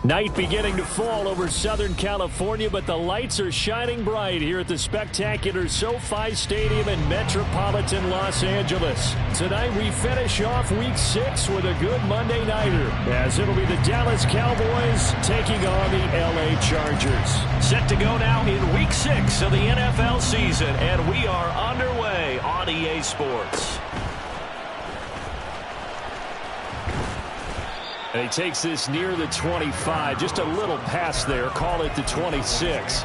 Night beginning to fall over Southern California, but the lights are shining bright here at the spectacular SoFi Stadium in metropolitan Los Angeles. Tonight we finish off Week 6 with a good Monday nighter, as it'll be the Dallas Cowboys taking on the LA Chargers. Set to go now in Week 6 of the NFL season, and we are underway on EA Sports. And he takes this near the 25, just a little past there, call it the 26.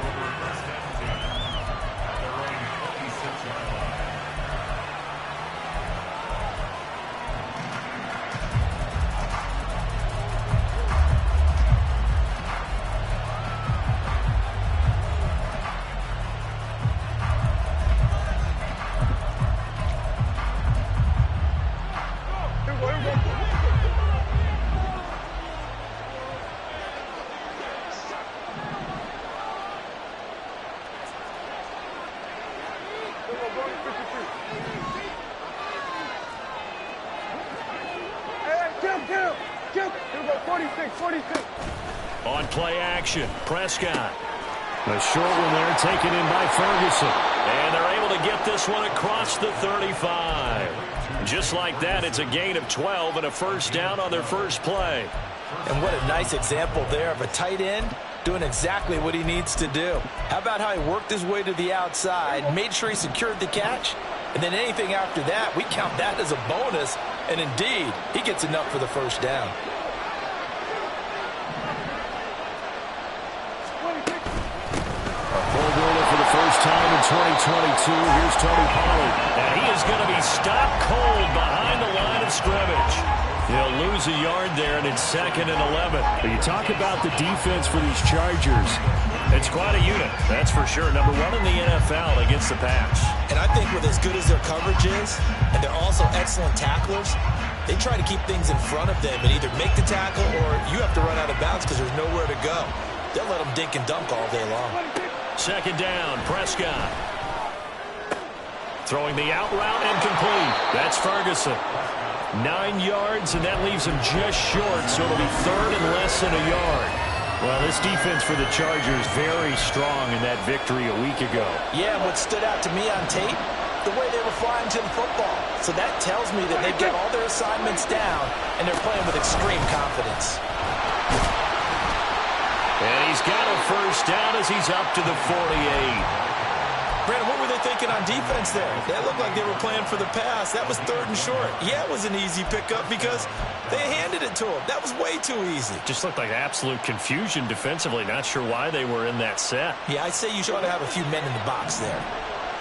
On play action, Prescott. A short one there taken in by Ferguson. And they're able to get this one across the 35. Just like that, it's a gain of 12 and a first down on their first play. And what a nice example there of a tight end doing exactly what he needs to do. How about how he worked his way to the outside, made sure he secured the catch, and then anything after that, we count that as a bonus. And indeed, he gets enough for the first down. For the first time in 2022, here's Tony Pollard. And he is going to be stopped cold behind the line of scrimmage. He'll lose a yard there, and it's 2nd and 11. But you talk about the defense for these Chargers. It's quite a unit, that's for sure. Number 1 in the NFL against the pass. And I think with as good as their coverage is, and they're also excellent tacklers, they try to keep things in front of them and either make the tackle or you have to run out of bounds because there's nowhere to go. They'll let them dink and dunk all day long. 2nd down, Prescott. Throwing the out route and complete. That's Ferguson. 9 yards, and that leaves him just short, so it'll be 3rd and less than a yard. Well, this defense for the Chargers very strong in that victory a week ago. Yeah, what stood out to me on tape, the way they were flying to the football. So that tells me that they've got all their assignments down, and they're playing with extreme confidence. And he's got a first down as he's up to the 48. Brandon, what were they thinking on defense there? That looked like they were playing for the pass. That was 3rd and short. Yeah, it was an easy pickup because they handed it to him. That was way too easy. Just looked like absolute confusion defensively. Not sure why they were in that set. Yeah, I'd say you ought to have a few men in the box there.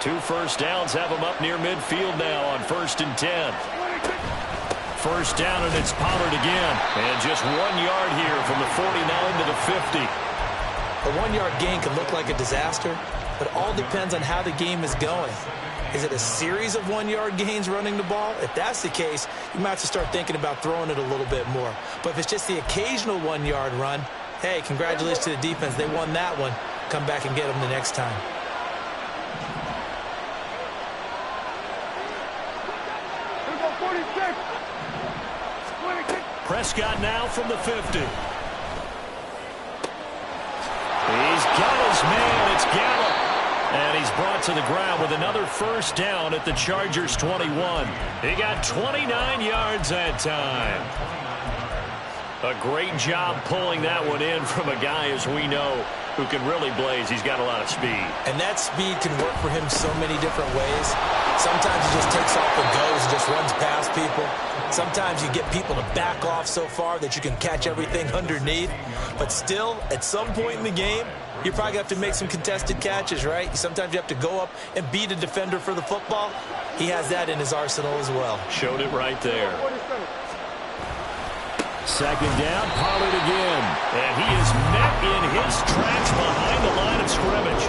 2 first downs have them up near midfield now on 1st and 10. First down, and it's Pollard again. And just 1 yard here from the 49 to the 50. A 1-yard gain can look like a disaster, but it all depends on how the game is going. Is it a series of 1-yard gains running the ball? If that's the case, you might have to start thinking about throwing it a little bit more. But if it's just the occasional 1-yard run, hey, congratulations to the defense. They won that one. Come back and get them the next time. Prescott now from the 50. He's got his man. It's Gallup. And he's brought to the ground with another first down at the Chargers' 21. He got 29 yards that time. A great job pulling that one in from a guy, as we know, who can really blaze. He's got a lot of speed. And that speed can work for him so many different ways. Sometimes he just takes off and goes and just runs past people. Sometimes you get people to back off so far that you can catch everything underneath. But still, at some point in the game, you're probably going to have to make some contested catches, right? Sometimes you have to go up and beat a defender for the football. He has that in his arsenal as well. Showed it right there. 2nd down, Pollard again. And he is met in his tracks behind the line of scrimmage.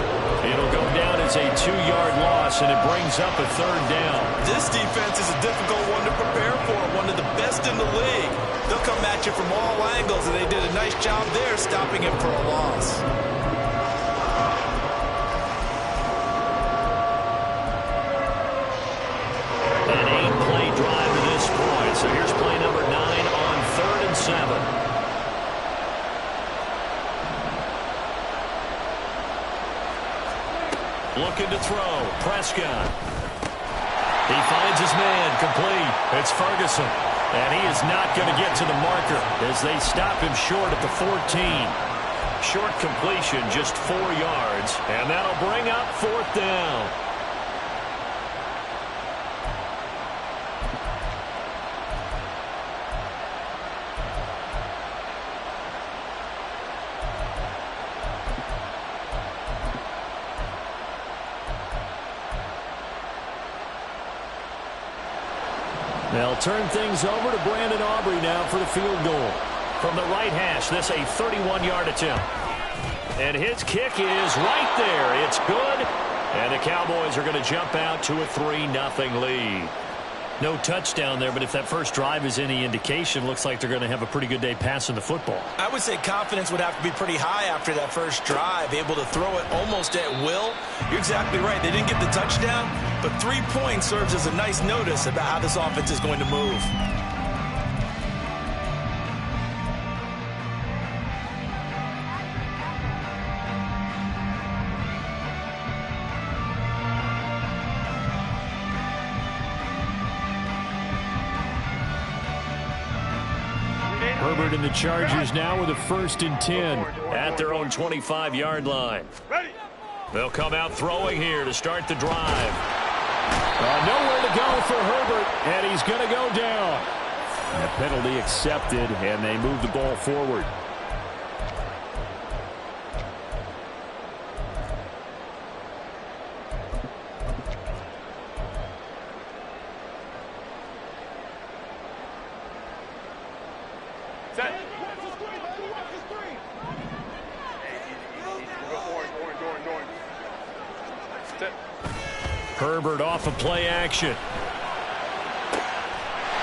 It'll go down as a 2-yard loss, and it brings up a 3rd down. This defense is a difficult one to prepare for, one of the best in the league. They'll come at you from all angles, and they did a nice job there stopping him for a loss. An 8-play drive to this point. So here's play number 9 on 3rd and 7. Looking to throw. Prescott. He finds his man. Complete. It's Ferguson. And he is not going to get to the marker as they stop him short at the 14. Short completion, just 4 yards. And that'll bring up 4th down. They'll turn things over to Brandon Aubrey now for the field goal. From the right hash, this a 31-yard attempt. And his kick is right there. It's good. And the Cowboys are going to jump out to a 3-0 lead. No touchdown there, but if that first drive is any indication, looks like they're going to have a pretty good day passing the football. I would say confidence would have to be pretty high after that first drive, able to throw it almost at will. You're exactly right. They didn't get the touchdown, but 3 points serves as a nice notice about how this offense is going to move. Herbert and the Chargers now with a 1st and 10 at their own 25-yard line. They'll come out throwing here to start the drive. Nowhere to go for Herbert, and he's going to go down. And a penalty accepted, and they move the ball forward. Herbert off of play action.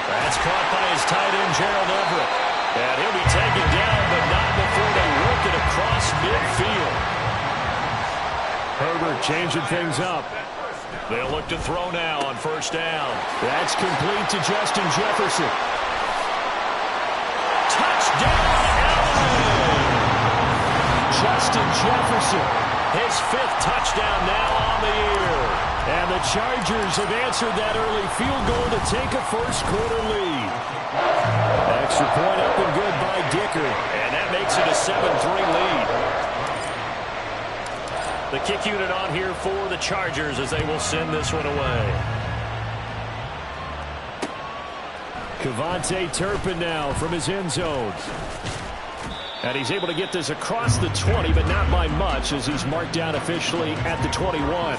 That's caught by his tight end, Gerald Everett. And he'll be taken down, but not before they work it across midfield. Herbert changing things up. They'll look to throw now on 1st down. That's complete to Justin Jefferson. Touchdown, Allen! Justin Jefferson, his 5th touchdown now on the year. And the Chargers have answered that early field goal to take a first-quarter lead. Extra point up and good by Dicker. And that makes it a 7-3 lead. The kick unit on here for the Chargers as they will send this one away. Kevontae Turpin now from his end zone. And he's able to get this across the 20, but not by much as he's marked down officially at the 21.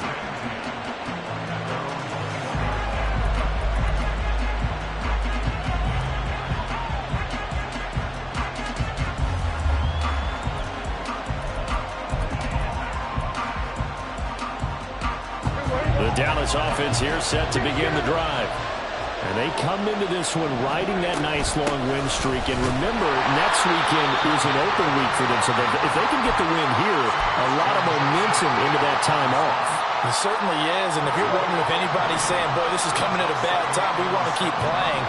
Dallas offense here set to begin the drive. And they come into this one riding that nice long win streak. And remember, next weekend is an open week for them. So if they can get the win here, a lot of momentum into that time off. It certainly is. And if you're wondering if anybody's saying, boy, this is coming at a bad time, we want to keep playing,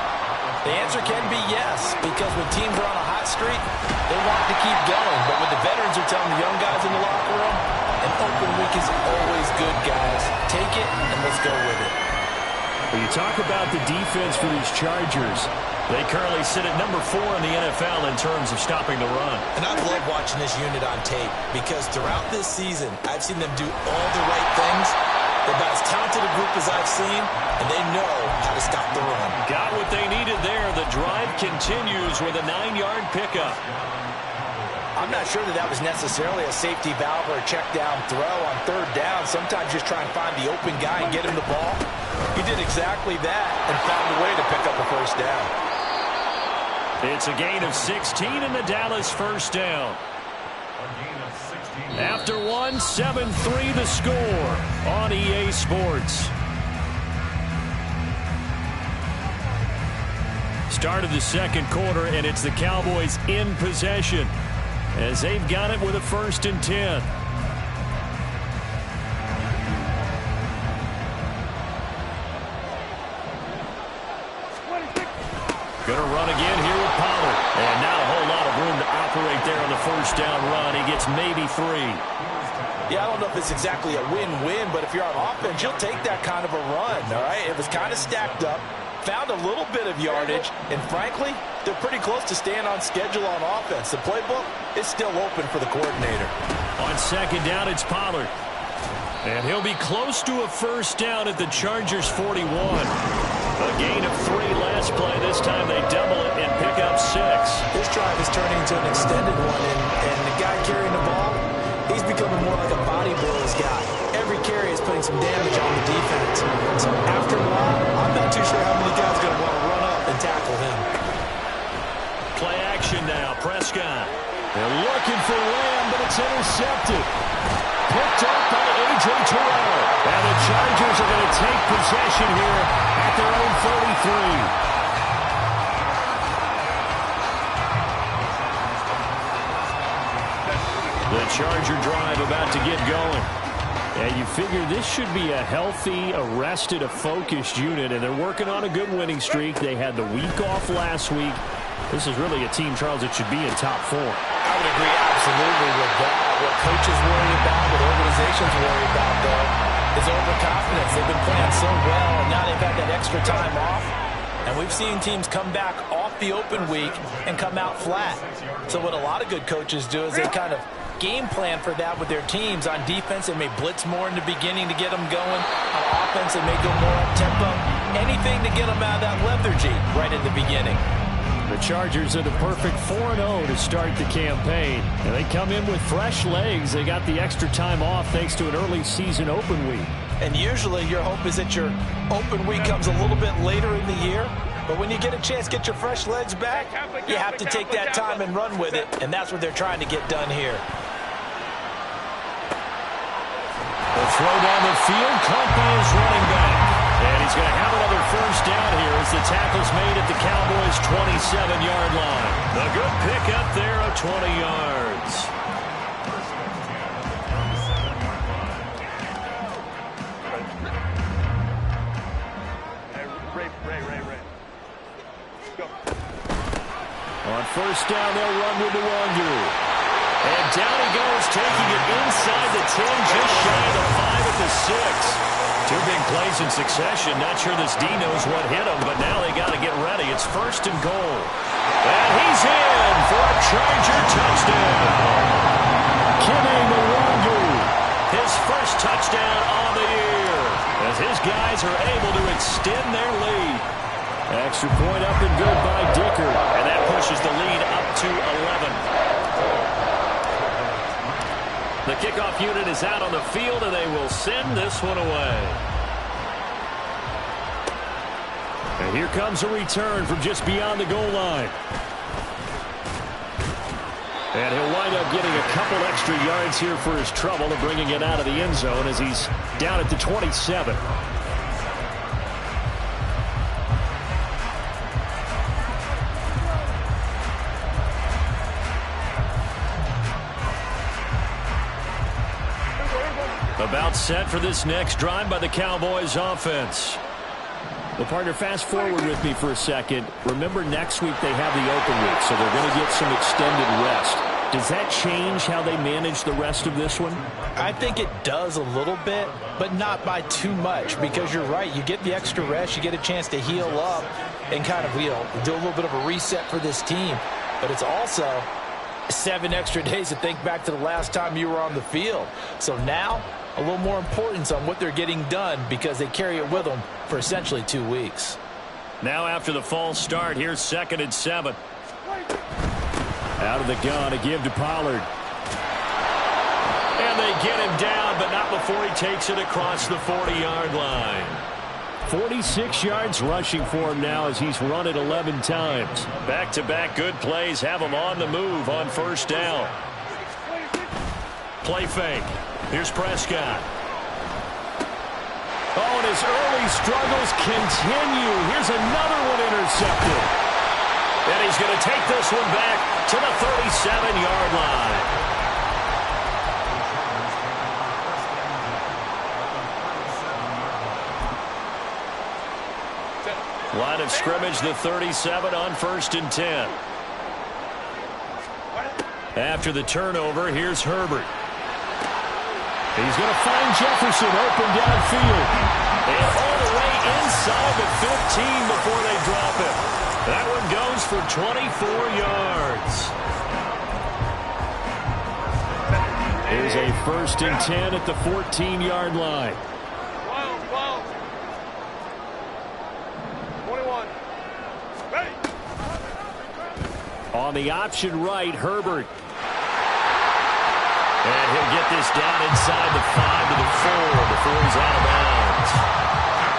the answer can be yes. Because when teams are on a hot streak, they want to keep going. But when the veterans are telling the young guys in the locker room, an open week is always good, guys. Take it, and let's go with it. When you talk about the defense for these Chargers, they currently sit at number 4 in the NFL in terms of stopping the run. And I love watching this unit on tape because throughout this season, I've seen them do all the right things. They're about as talented a group as I've seen, and they know how to stop the run. Got what they needed there. The drive continues with a 9-yard pickup. I'm not sure that was necessarily a safety valve or a check down throw on 3rd down. Sometimes just try and find the open guy and get him the ball. He did exactly that and found a way to pick up a 1st down. It's a gain of 16 in the Dallas 1st down. After 1, 7-3 the score on EA Sports. Start of the 2nd quarter, and it's the Cowboys in possession as they've got it with a 1st and 10. Going to run again here with Pollard. And not a whole lot of room to operate there on the 1st down run. He gets maybe 3. Yeah, I don't know if it's exactly a win-win, but if you're on offense, you'll take that kind of a run, all right? It was kind of stacked up, found a little bit of yardage, and frankly, they're pretty close to staying on schedule on offense. The playbook is still open for the coordinator. On second down, it's Pollard. And he'll be close to a first down at the Chargers' 41. A gain of 3 last play. This time they double it and pick up 6. This drive is turning into an extended one, and the guy carrying the ball, he's becoming more like a body blows guy. Every carry is putting some damage on the defense. So after a while, I'm not too sure how many guys are going to want to run up and tackle him. Play action now. Prescott. They're looking for Lamb, but it's intercepted. Picked up by A.J. Terrell. And the Chargers are going to take possession here at their own 33. The Charger drive about to get going. And you figure this should be a healthy, arrested, a focused unit, and they're working on a good winning streak. They had the week off last week. This is really a team, Charles, that should be in top 4. I would agree absolutely with that. What coaches worry about, what organizations worry about, though, is overconfidence. They've been playing so well, and now they've had that extra time off. And we've seen teams come back off the open week and come out flat. So what a lot of good coaches do is they kind of game plan for that with their teams. On defense, they may blitz more in the beginning to get them going. On offense, they may go more up-tempo. Anything to get them out of that lethargy right in the beginning. The Chargers are the perfect 4-0 to start the campaign. And they come in with fresh legs. They got the extra time off thanks to an early season open week. And usually your hope is that your open week comes a little bit later in the year. But when you get a chance to get your fresh legs back, you have to take that time and run with it. And that's what they're trying to get done here. The throw down the field, caught by his running back. And he's going to have another first down here as the tackle's made at the Cowboys' 27-yard line. The good pickup there of 20 yards. Go. On first down, they'll run with the Wangu. And down he goes, taking it inside the 10, just shy of the 5 at the 6. 2 big plays in succession. Not sure this D knows what hit him, but now they got to get ready. It's first and goal. And he's in for a Charger touchdown. Kene Wangu, his first touchdown on the year, as his guys are able to extend their lead. Extra point up and good by Dicker, and that pushes the lead up to 11. The kickoff unit is out on the field, and they will send this one away. And here comes a return from just beyond the goal line. And he'll wind up getting a couple extra yards here for his trouble of bringing it out of the end zone as he's down at the 27. About set for this next drive by the Cowboys offense. Well, partner, fast forward with me for a second. Remember, next week they have the open week, so they're going to get some extended rest. Does that change how they manage the rest of this one? I think it does a little bit, but not by too much, because you're right. You get the extra rest. You get a chance to heal up and kind of, do a little bit of a reset for this team. But it's also 7 extra days to think back to the last time you were on the field. So now, a little more importance on what they're getting done because they carry it with them for essentially 2 weeks. Now after the false start, here's 2nd and 7. Out of the gun to give to Pollard. And they get him down, but not before he takes it across the 40-yard line. 46 yards rushing for him now as he's run it 11 times. Back-to-back good plays have him on the move on first down. Play fake. Here's Prescott. Oh, and his early struggles continue. Here's another one intercepted. And he's going to take this one back to the 37-yard line. Line of scrimmage, the 37 on 1st and 10. After the turnover, here's Herbert. He's going to find Jefferson open downfield. And all the way inside the 15 before they drop it. That one goes for 24 yards. Here's a 1st and 10 at the 14-yard line. 21. Ready. On the option right, Herbert. And he'll get this down inside the 5 to the 4 before he's out of bounds.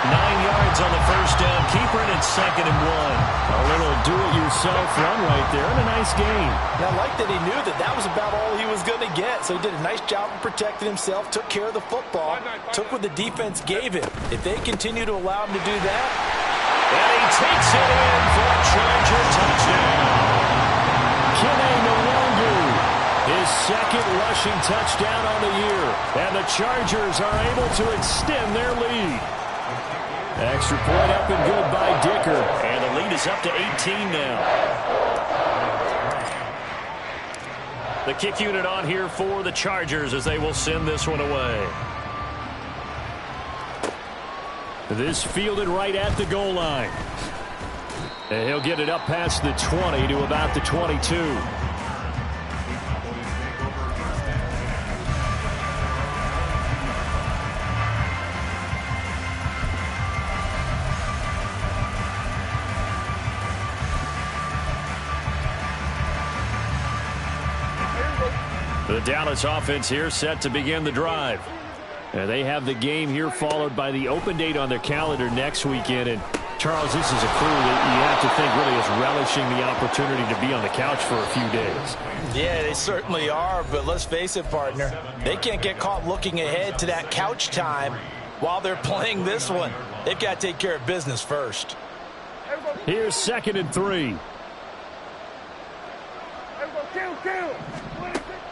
9 yards on the first down. Keeper, and it's 2nd and 1. A little do-it-yourself run right there and a nice gain. And I like that he knew that that was about all he was going to get. So he did a nice job of protecting himself, took care of the football, took what the defense gave him. If they continue to allow him to do that. And he takes it in for a Charger touchdown. Kene Nwangwu, his 2nd rushing touchdown on the year. And the Chargers are able to extend their lead. Extra point up and good by Dicker. And the lead is up to 18 now. The kick unit on here for the Chargers as they will send this one away. This fielded right at the goal line. And he'll get it up past the 20 to about the 22. The Dallas offense here set to begin the drive. And they have the game here followed by the open date on their calendar next weekend. And Charles, this is a crew that you have to think really is relishing the opportunity to be on the couch for a few days. Yeah, they certainly are, but let's face it, partner. They can't get caught looking ahead to that couch time while they're playing this one. They've got to take care of business first. Here's 2nd and 3.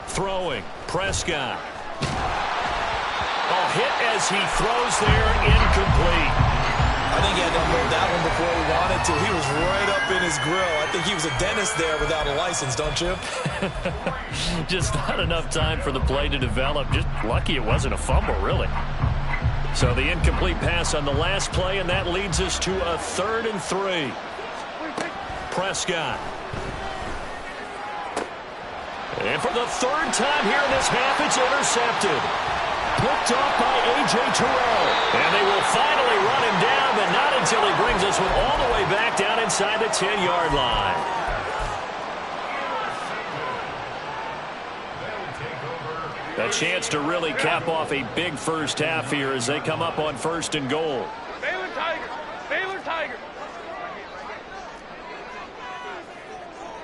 Throwing, Prescott. Oh, hit as he throws there, incomplete. I think he had to unload that one before he wanted to. He was right up in his grill. I think he was a dentist there without a license, don't you? Just not enough time for the play to develop. Just lucky it wasn't a fumble, really. So the incomplete pass on the last play, and that leads us to a 3rd and 3. Prescott. And for the 3rd time here in this half, it's intercepted. Picked off by A.J. Terrell. And they will finally run him down, but not until he brings this one all the way back down inside the 10-yard line. A chance to really cap off a big first half here as they come up on 1st and goal. Baylor Tigers. Baylor Tigers.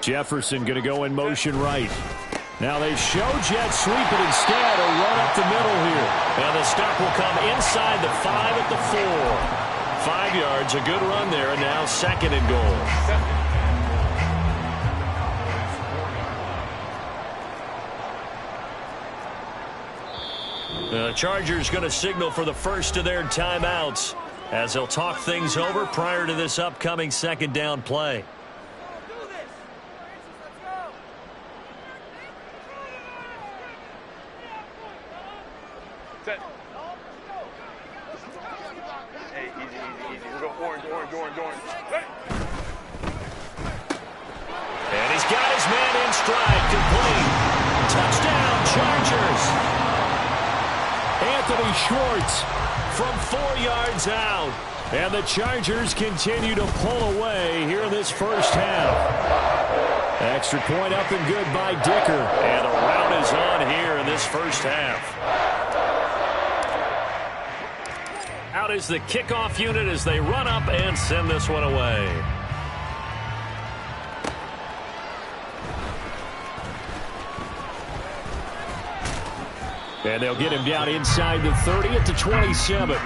Jefferson going to go in motion right. Now they show jet sweep, but instead a run up the middle here. And the stop will come inside the 5 at the 4. 5 yards, a good run there, and now 2nd and goal. The Chargers going to signal for the first of their timeouts as they'll talk things over prior to this upcoming 2nd down play. Set. Hey, easy. We'll go orange. Ready. And he's got his man in stride, complete. Touchdown, Chargers. Anthony Schwartz from 4 yards out. And the Chargers continue to pull away here in this first half. Extra point up and good by Dicker. And a rout is on here in this first half. Out is the kickoff unit as they run up and send this one away. And they'll get him down inside the 30 at the 27.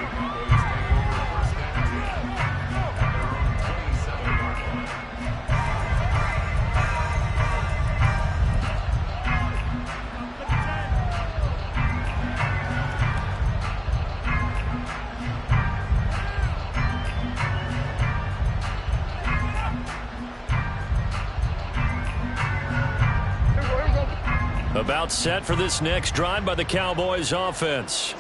About set for this next drive by the Cowboys offense.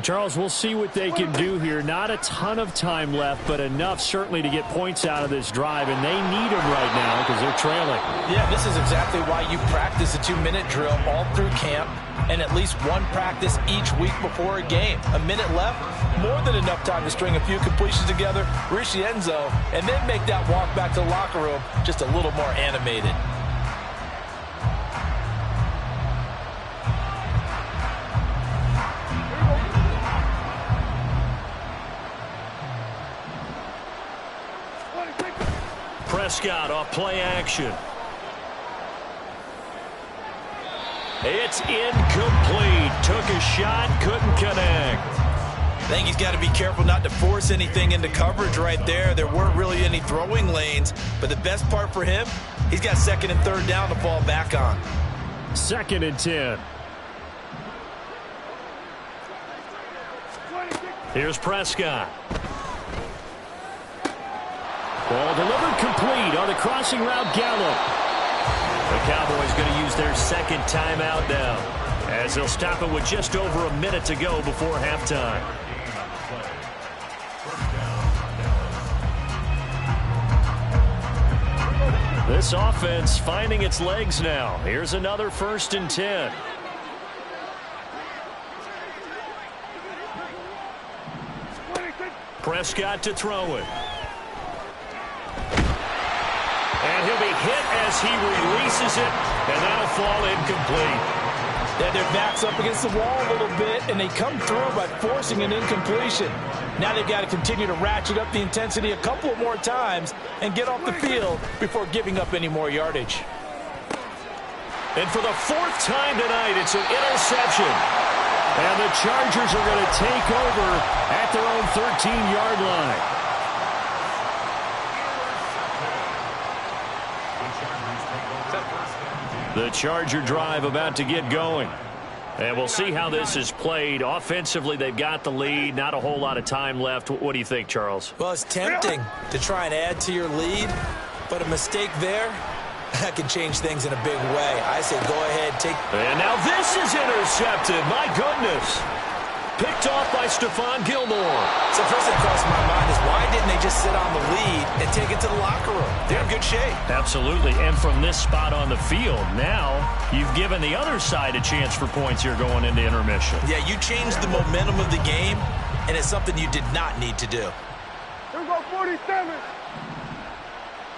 Charles, we'll see what they can do here. Not a ton of time left, but enough certainly to get points out of this drive, and they need them right now because they're trailing. Yeah, this is exactly why you practice a 2-minute drill all through camp and at least one practice each week before a game. A minute left, more than enough time to string a few completions together, reach the end zone, and then make that walk back to the locker room just a little more animated. Prescott off play action. It's incomplete. Took a shot, couldn't connect. I think he's got to be careful not to force anything into coverage right there. There weren't really any throwing lanes, but the best part for him, he's got 2nd and 3rd down to fall back on. 2nd and 10. Here's Prescott. Ball delivered complete on the crossing route, Gallup. The Cowboys going to use their 2nd timeout now, as they'll stop it with just over a minute to go before halftime. This offense finding its legs now. Here's another 1st and 10. Prescott to throw it. And he'll be hit as he releases it, and that'll fall incomplete. Yeah, their back's up against the wall a little bit, and they come through by forcing an incompletion. Now they've got to continue to ratchet up the intensity a couple more times and get off the field before giving up any more yardage. And for the 4th time tonight, it's an interception. And the Chargers are going to take over at their own 13-yard line. The Charger drive about to get going. And we'll see how this is played. Offensively, they've got the lead. Not a whole lot of time left. What do you think, Charles? Well, it's tempting to try and add to your lead, but a mistake there, that can change things in a big way. I say go ahead, take... And now this is intercepted. My goodness. Picked off by Stephon Gilmore. So first thing that crossed my mind is why didn't they just sit on the lead and take it to the locker room? They're in good shape. Absolutely. And from this spot on the field, now you've given the other side a chance for points here going into intermission. Yeah, you changed the momentum of the game, and it's something you did not need to do. Here we go, 47. Here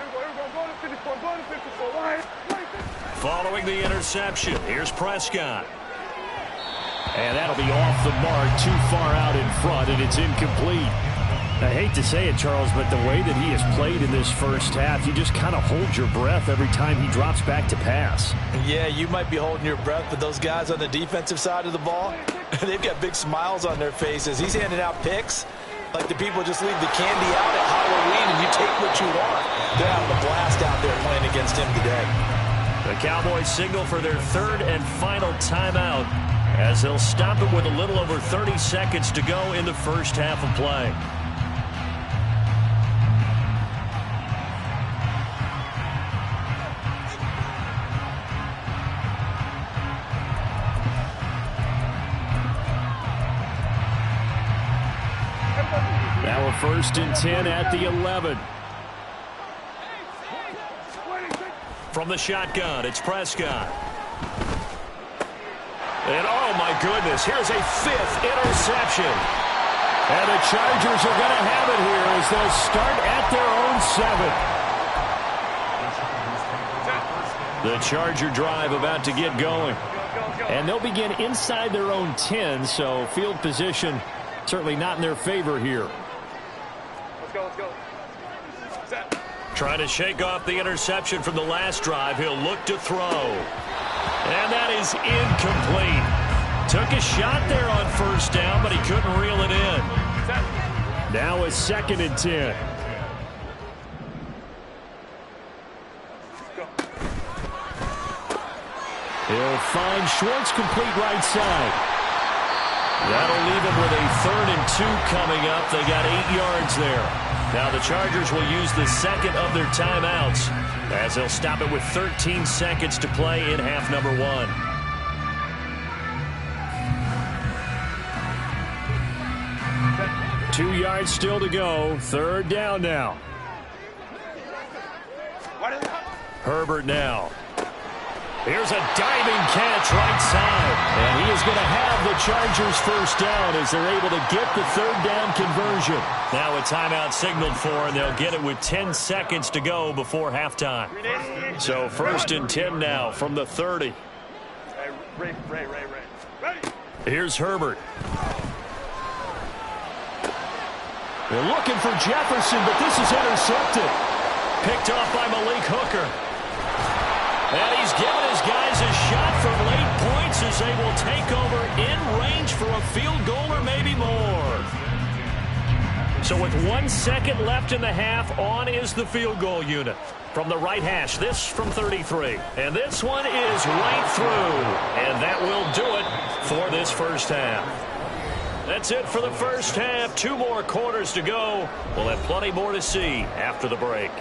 we go, go to 54, go to 54. Right. Following the interception, here's Prescott. And that'll be off the mark, too far out in front, and it's incomplete. I hate to say it, Charles, but the way that he has played in this first half, you just kind of hold your breath every time he drops back to pass. Yeah, you might be holding your breath, but those guys on the defensive side of the ball, they've got big smiles on their faces. He's handing out picks like the people just leave the candy out at Halloween and you take what you want. They're having a blast out there playing against him today. The Cowboys signal for their 3rd and final timeout, as they'll stop it with a little over 30 seconds to go in the first half of play. Now a 1st and 10 at the 11. From the shotgun, it's Prescott. And oh my goodness, here's a 5th interception. And the Chargers are going to have it here as they'll start at their own 7. The Charger drive about to get going. And they'll begin inside their own 10, so field position certainly not in their favor here. Let's go, let's go. Set. Trying to shake off the interception from the last drive. He'll look to throw. And that is incomplete. Took a shot there on 1st down, but he couldn't reel it in. Now a 2nd and 10. He'll find Schwartz complete right side. That'll leave him with a 3rd and 2 coming up. They got 8 yards there. Now the Chargers will use the 2nd of their timeouts as they'll stop it with 13 seconds to play in half number 1. 2 yards still to go. 3rd down now. Herbert now. Here's a diving catch right side. And he is going to have the Chargers first down as they're able to get the 3rd down conversion. Now a timeout signaled for, and they'll get it with 10 seconds to go before halftime. So 1st and 10 now from the 30. Here's Herbert. They're looking for Jefferson, but this is intercepted. Picked off by Malik Hooker. And he's given his guys a shot for late points as they will take over in range for a field goal or maybe more. So with 1 second left in the half, on is the field goal unit. From the right hash, this from 33. And this one is right through. And that will do it for this first half. That's it for the first half. 2 more quarters to go. We'll have plenty more to see after the break.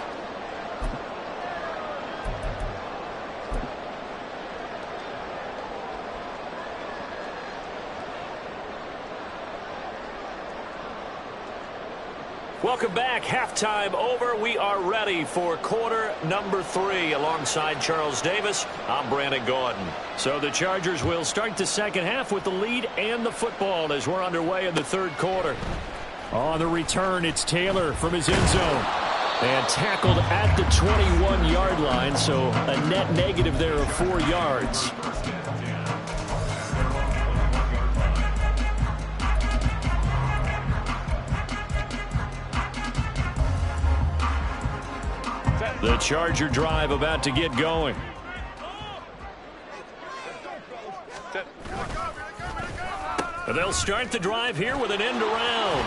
Welcome back. Halftime over. We are ready for quarter number 3. Alongside Charles Davis, I'm Brandon Gordon. So the Chargers will start the second half with the lead and the football as we're underway in the 3rd quarter. On the return, it's Taylor from his end zone. And tackled at the 21-yard line, so a net negative there of 4 yards. The Charger drive about to get going. And they'll start the drive here with an end around.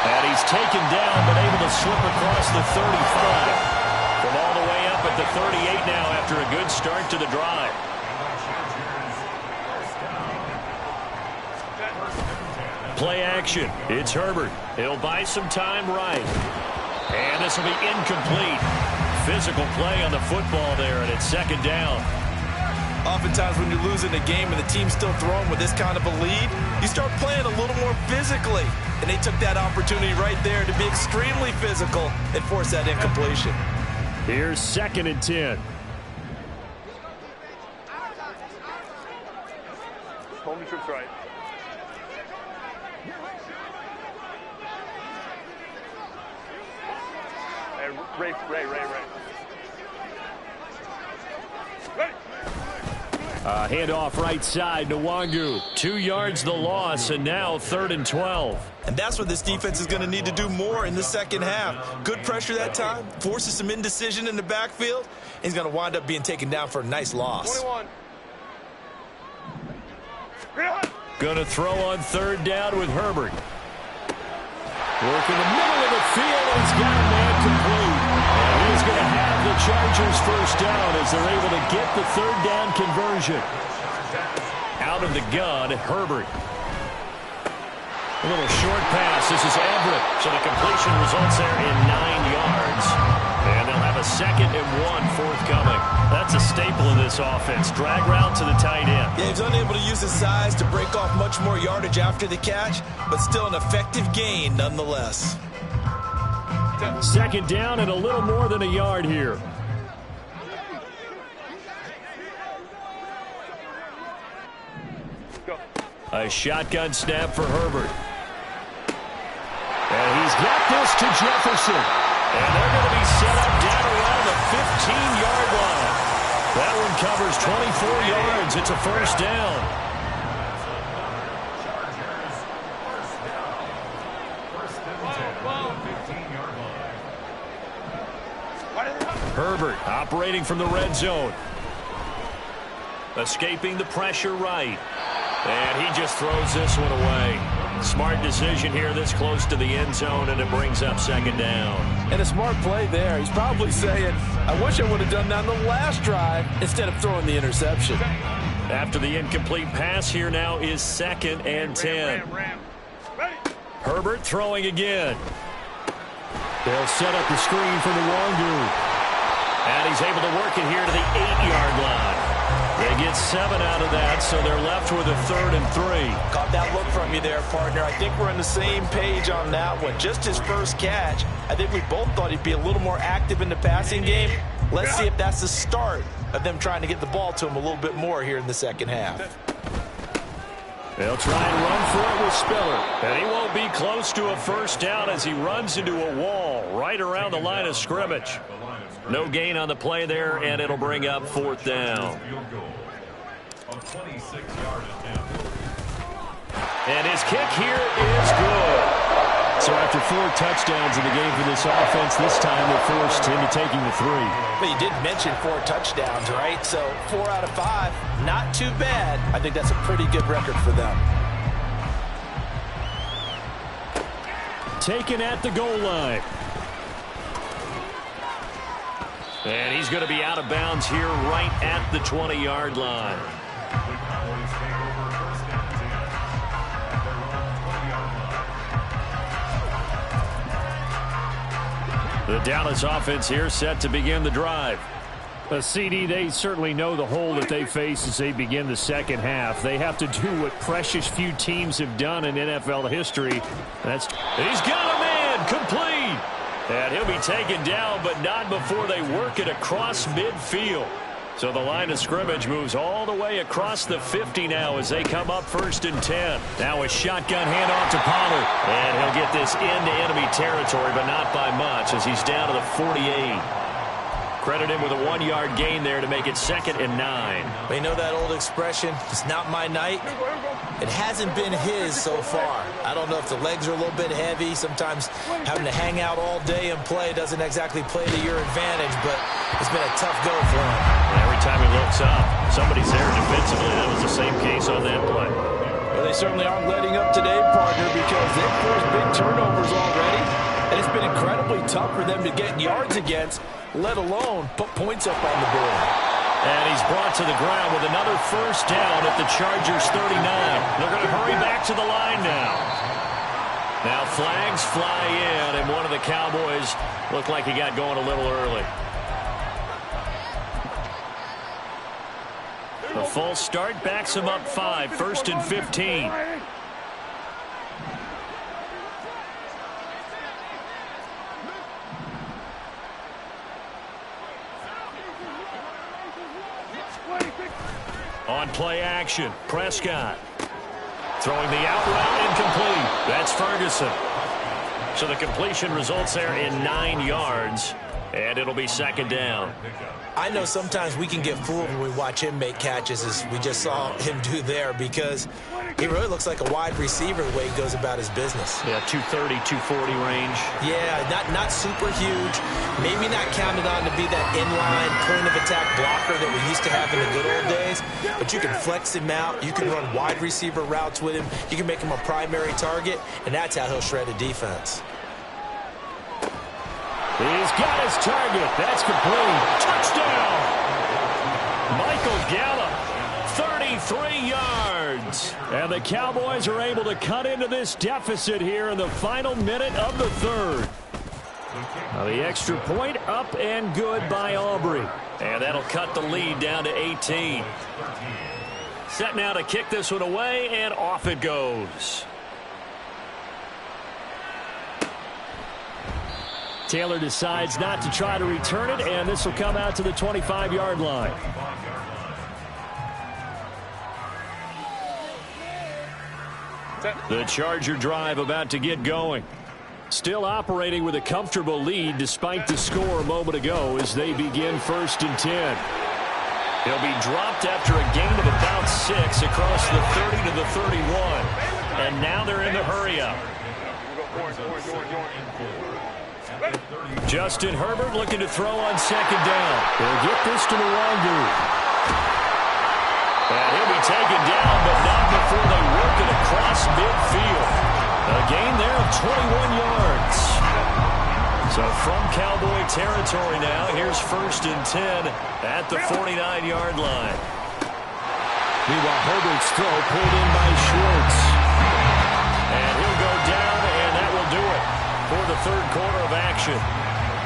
And he's taken down, but able to slip across the 35. From all the way up at the 38 now after a good start to the drive. Play action. It's Herbert. He'll buy some time right. And this will be incomplete. Physical play on the football there, and it's 2nd down. Oftentimes when you're losing a game and the team's still throwing with this kind of a lead, you start playing a little more physically. And they took that opportunity right there to be extremely physical and force that incompletion. Here's 2nd and 10. Home trips right. Ray. Handoff right side to Wangu. 2 yards the loss, and now 3rd and 12. And that's what this defense is going to need to do more in the second half. Good pressure that time, forces some indecision in the backfield. And he's going to wind up being taken down for a nice loss. 21. Going to throw on 3rd down with Herbert. Work in the middle of the field, and he's got a man complete. And he's going to have the Chargers first down as they're able to get the 3rd down conversion. Out of the gun, Herbert. A little short pass. This is Everett. So the completion results there in 9 yards. And they'll have a 2nd and 1 forthcoming. That's a staple of this offense. Drag route to the tight end. Yeah, he's unable to use his size to break off much more yardage after the catch, but still an effective gain nonetheless. 2nd down and a little more than a yard here. A shotgun snap for Herbert. And he's got this to Jefferson. And they're going to be set up down around the 15-yard line. That one covers 24 yards. It's a first down. Herbert operating from the red zone. Escaping the pressure right. And he just throws this one away. Smart decision here this close to the end zone, and it brings up 2nd down. And a smart play there. He's probably saying, I wish I would have done that on the last drive instead of throwing the interception. After the incomplete pass, here now is 2nd and 10. Herbert throwing again. They'll set up the screen for the Wangu. And he's able to work it here to the 8-yard line. They get 7 out of that, so they're left with a 3rd and 3. Caught that look from you there, partner. I think we're on the same page on that one. Just his first catch, I think we both thought he'd be a little more active in the passing game. Let's see if that's the start of them trying to get the ball to him a little bit more here in the second half. They'll try and run for it with Spiller. And he won't be close to a first down as he runs into a wall right around the line of scrimmage. No gain on the play there, and it'll bring up 4th down. And his kick here is good. So after 4 touchdowns in the game for this offense, this time they're forced into taking the 3. But you did mention 4 touchdowns, right? So 4 out of 5, not too bad. I think that's a pretty good record for them. Taken at the goal line. And he's going to be out of bounds here right at the 20-yard line. The Dallas offense here set to begin the drive. CD, they certainly know the hole that they face as they begin the second half. They have to do what precious few teams have done in NFL history. He's got a man complete. And he'll be taken down, but not before they work it across midfield. So the line of scrimmage moves all the way across the 50 now as they come up 1st and 10. Now a shotgun handoff to Pollard. And he'll get this into enemy territory, but not by much as he's down to the 48. Credit him with a 1-yard gain there to make it 2nd and 9. You know that old expression, it's not my night? It hasn't been his so far. I don't know if the legs are a little bit heavy. Sometimes having to hang out all day and play doesn't exactly play to your advantage, but it's been a tough go for him. Every time he looks up, somebody's there defensively. That was the same case on that play. Well, they certainly aren't letting up today, partner, because they've forced big turnovers already, and it's been incredibly tough for them to get yards against, let alone put points up on the board. And he's brought to the ground with another first down at the Chargers 39. They're going to hurry back to the line now. Now flags fly in, and one of the Cowboys looked like he got going a little early. The false start backs him up 5, 1st and 15. On play action, Prescott. Throwing the out route incomplete. That's Ferguson. So the completion results there in 9 yards, and it'll be 2nd down. I know sometimes we can get fooled when we watch him make catches, as we just saw him do there, because he really looks like a wide receiver the way he goes about his business. Yeah, 230, 240 range. Yeah, not super huge. Maybe not counted on to be that inline point of attack blocker that we used to have in the good old days, but you can flex him out. You can run wide receiver routes with him. You can make him a primary target, and that's how he'll shred a defense. He's got his target. That's complete. Touchdown! Michael Gallup, 33 yards. And the Cowboys are able to cut into this deficit here in the final minute of the 3rd. Now the extra point up and good by Aubrey. And that'll cut the lead down to 18. Set now to kick this one away, and off it goes. Taylor decides not to try to return it, and this will come out to the 25-yard line. The Charger drive about to get going. Still operating with a comfortable lead despite the score a moment ago as they begin 1st and 10. He'll be dropped after a gain of about 6 across the 30 to the 31. And now they're in the hurry-up. Justin Herbert looking to throw on 2nd down. He'll get this to Nwangu. And he'll be taken down, but not before they work it across midfield. A gain there of 21 yards. So from Cowboy territory now, here's 1st and 10 at the 49-yard line. Meanwhile, Herbert's throw pulled in by Schwartz. And he'll go down, and that will do it for the 3rd quarter of action.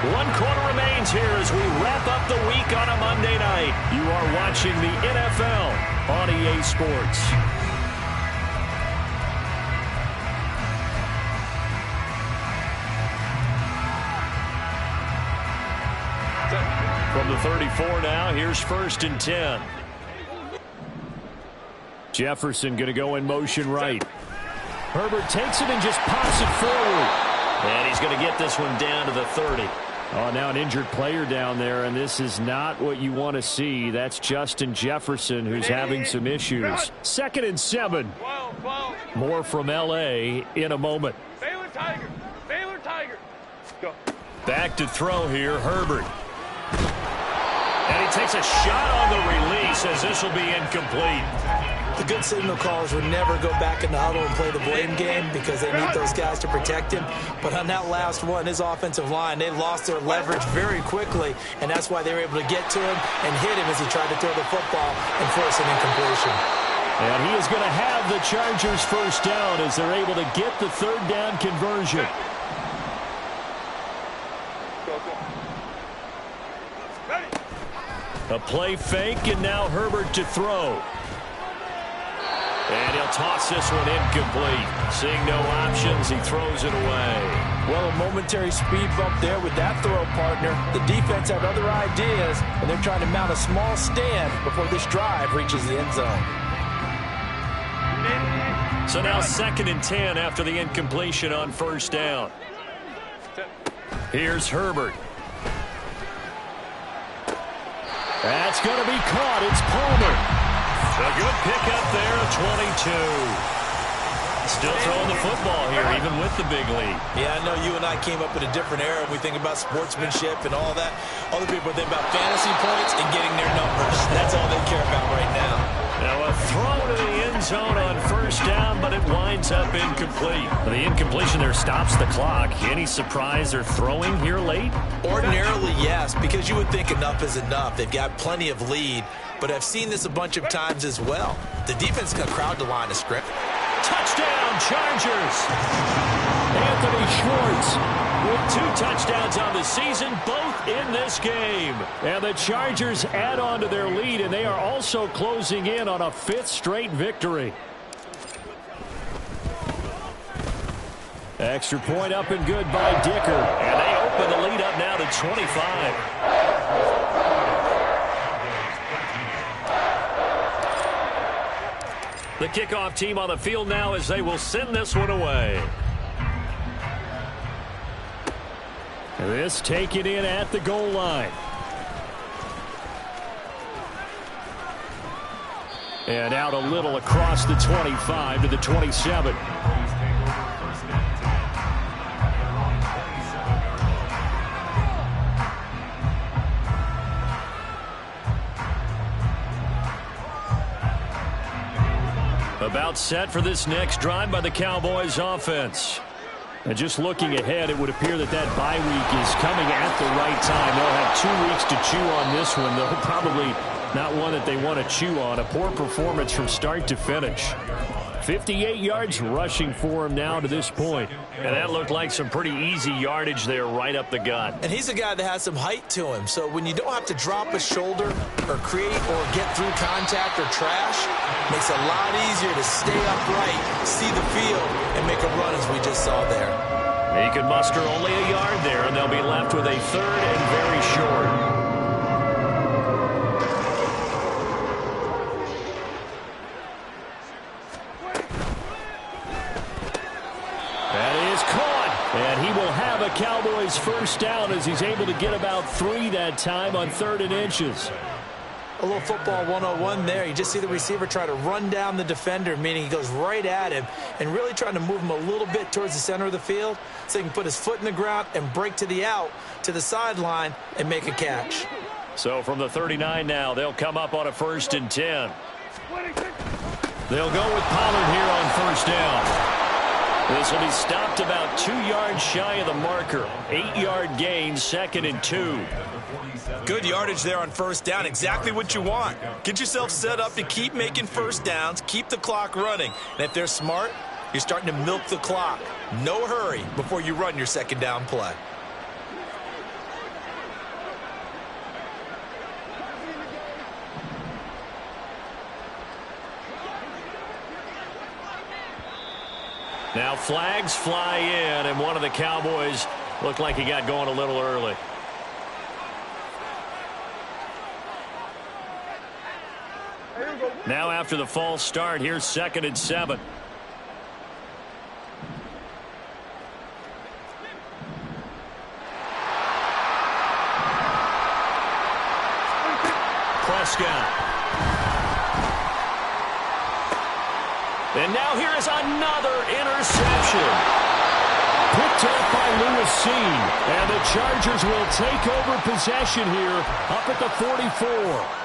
1 quarter remains here as we wrap up the week on a Monday night. You are are watching the NFL on EA Sports. From the 34 now, here's 1st and 10. Jefferson going to go in motion right. Herbert takes it and just pops it forward. And he's going to get this one down to the 30. Oh, now an injured player down there, and this is not what you want to see. That's Justin Jefferson, who's having some issues. 2nd and 7. More from L.A. in a moment. Baylor Tiger. Baylor Tiger. Go. Back to throw here, Herbert. And he takes a shot on the release as this will be incomplete. The good signal callers would never go back in the huddle and play the blame game because they need those guys to protect him. But on that last one, his offensive line, they lost their leverage very quickly, and that's why they were able to get to him and hit him as he tried to throw the football and force an incompletion. And he is going to have the Chargers 1st down as they're able to get the 3rd down conversion. A play fake, and now Herbert to throw. And he'll toss this one incomplete. Seeing no options, he throws it away. Well, a momentary speed bump there with that throw, partner. The defense had other ideas, and they're trying to mount a small stand before this drive reaches the end zone. So now 2nd and 10 after the incompletion on 1st down. Here's Herbert. That's going to be caught. It's Palmer. A good pickup there, a 22. Still throwing the football here, even with the big lead. Yeah, I know you and I came up in a different era. We think about sportsmanship and all that. Other people think about fantasy points and getting their numbers. That's all they care about right now. Now a throw to the end zone on 1st down, but it winds up incomplete. The incompletion there stops the clock. Any surprise they're throwing here late? Ordinarily, yes, because you would think enough is enough. They've got plenty of lead, but I've seen this a bunch of times as well. The defense is going to crowd the line of script. Touchdown, Chargers! Anthony Schwartz with 2 touchdowns on the season, both in this game. And the Chargers add on to their lead, and they are also closing in on a 5th straight victory. Extra point up and good by Dicker. And they open the lead up now to 25. The kickoff team on the field now as they will send this one away. This taken in at the goal line. And out a little across the 25 to the 27. About set for this next drive by the Cowboys offense. And just looking ahead, it would appear that that bye week is coming at the right time. They'll have 2 weeks to chew on this one, though probably not one that they want to chew on. A poor performance from start to finish. 58 yards rushing for him now to this point. And that looked like some pretty easy yardage there right up the gut. And he's a guy that has some height to him. So when you don't have to drop a shoulder or create or get through contact or trash, makes it a lot easier to stay upright, see the field, and make a run as we just saw there. He could muster only a yard there, and they'll be left with a 3rd and very short. And he will have a Cowboys 1st down as he's able to get about 3 that time on 3rd and inches. A little football 101 there. You just see the receiver try to run down the defender, meaning he goes right at him and really trying to move him a little bit towards the center of the field so he can put his foot in the ground and break to the out, to the sideline, and make a catch. So from the 39 now, they'll come up on a 1st and 10. They'll go with Pollard here on 1st down. This will be stopped about 2 yards shy of the marker. 8-yard gain, 2nd and 2. Good yardage there on 1st down. Exactly what you want. Get yourself set up to keep making 1st downs, keep the clock running. And if they're smart, you're starting to milk the clock. No hurry before you run your 2nd down play. Now flags fly in, and one of the Cowboys looked like he got going a little early. Now after the false start, here's 2nd and 7. Prescott. And now here is another interception. Picked up by Lewis Seen. And the Chargers will take over possession here up at the 44.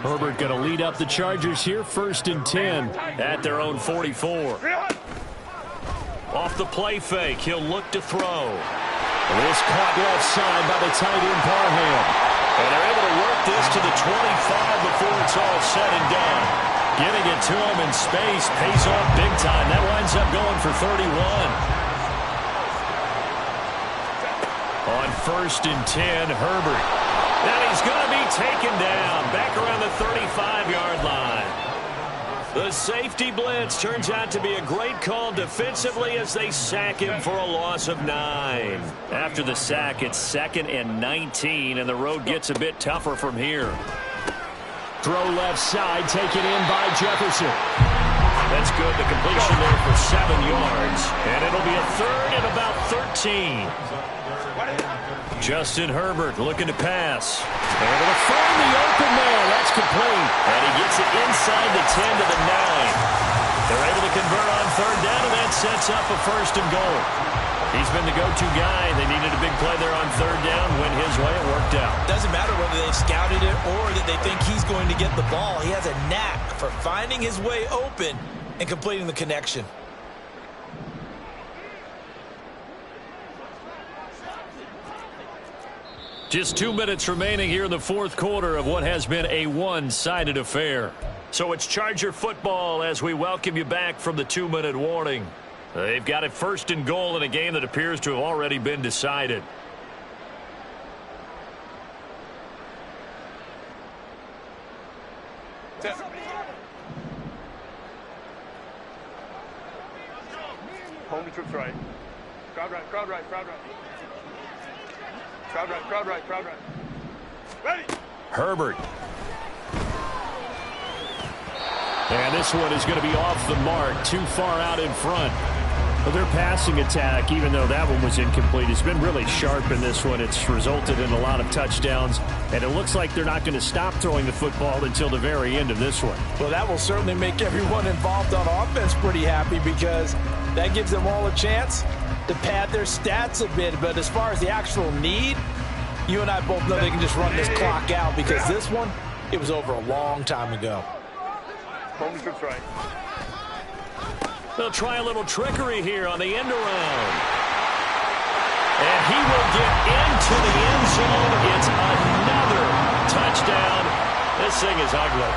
Herbert going to lead up the Chargers here, 1st and 10 at their own 44. Off the play fake, he'll look to throw. This caught left side by the tight end Parham. And they're able to work this to the 25 before it's all said and done. Getting it to him in space pays off big time. That winds up going for 31. On 1st and 10, Herbert. And he's going to be taken down back around the 35-yard line. The safety blitz turns out to be a great call defensively as they sack him for a loss of 9. After the sack, it's 2nd and 19, and the road gets a bit tougher from here. Throw left side, taken in by Jefferson. That's good. The completion there for 7 yards, and it'll be a 3rd and about 13. Justin Herbert looking to pass. Able to find the open man. That's complete. And he gets it inside the 10 to the 9. They're able to convert on 3rd down, and that sets up a 1st and goal. He's been the go-to guy. They needed a big play there on 3rd down. Went his way. It worked out. Doesn't matter whether they've scouted it or that they think he's going to get the ball. He has a knack for finding his way open and completing the connection. Just 2 minutes remaining here in the 4th quarter of what has been a one-sided affair. So it's Charger football as we welcome you back from the 2-minute warning. They've got it 1st and goal in a game that appears to have already been decided. Hold the troops right. Crowd right, crowd right, crowd right. Crowd right, crowd right, crowd right. Ready! Herbert. And this one is going to be off the mark, too far out in front. But their passing attack, even though that one was incomplete, has been really sharp in this one. It's resulted in a lot of touchdowns, and it looks like they're not going to stop throwing the football until the very end of this one. Well, that will certainly make everyone involved on offense pretty happy because that gives them all a chance to pad their stats a bit. But as far as the actual need, you and I both know they can just run this clock out because this one, it was over a long time ago. Hold the troops right. They'll try a little trickery here on the end around. And he will get into the end zone. It's another touchdown. This thing is ugly.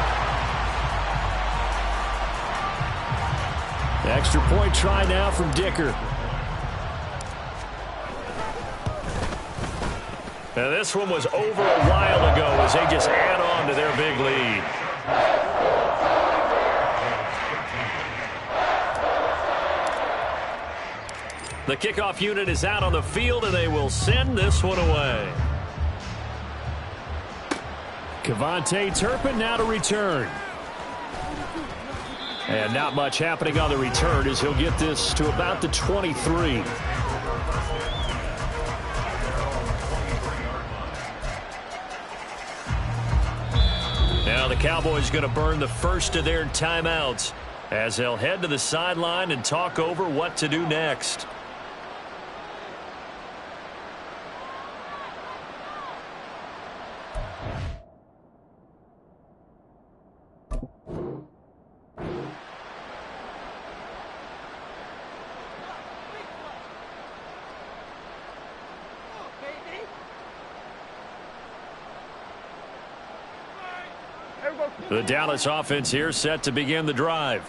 Extra point try now from Dicker. Now this one was over a while ago as they just add on to their big lead. The kickoff unit is out on the field, and they will send this one away. Kevontae Turpin now to return. And not much happening on the return as he'll get this to about the 23. Now the Cowboys going to burn the first of their timeouts as they'll head to the sideline and talk over what to do next. The Dallas offense here set to begin the drive.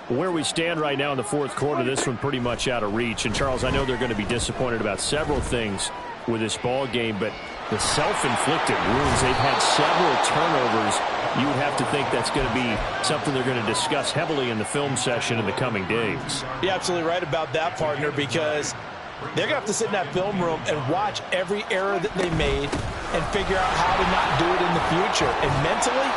Where we stand right now in the 4th quarter, this one pretty much out of reach. And, Charles, I know they're going to be disappointed about several things with this ball game, but the self-inflicted wounds, they've had several turnovers You would have to think that's going to be something they're going to discuss heavily in the film session in the coming days. You're absolutely right about that, partner, because they're going to have to sit in that film room and watch every error that they made and figure out how to not do it in the future. And mentally,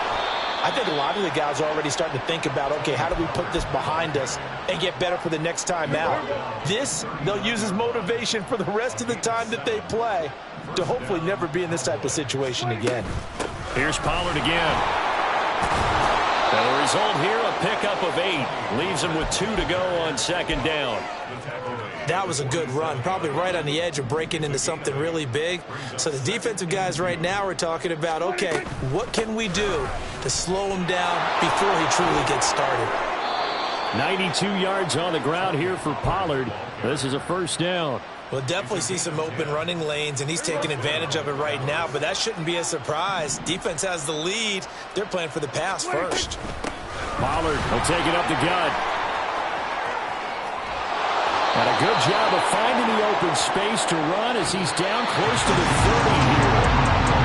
I think a lot of the guys are already starting to think about, okay, how do we put this behind us and get better for the next time out? This, they'll use as motivation for the rest of the time that they play to hopefully never be in this type of situation again. Here's Pollard again. And the result here, a pickup of 8. Leaves him with 2 to go on second down. That was a good run, probably right on the edge of breaking into something really big. So the defensive guys right now are talking about, okay, what can we do to slow him down before he truly gets started? 92 yards on the ground here for Pollard. This is a first down. We'll definitely see some open running lanes, and he's taking advantage of it right now, but that shouldn't be a surprise. Defense has the lead. They're playing for the pass first. Pollard will take it up the gut. And a good job of finding the open space to run as he's down close to the 30 here.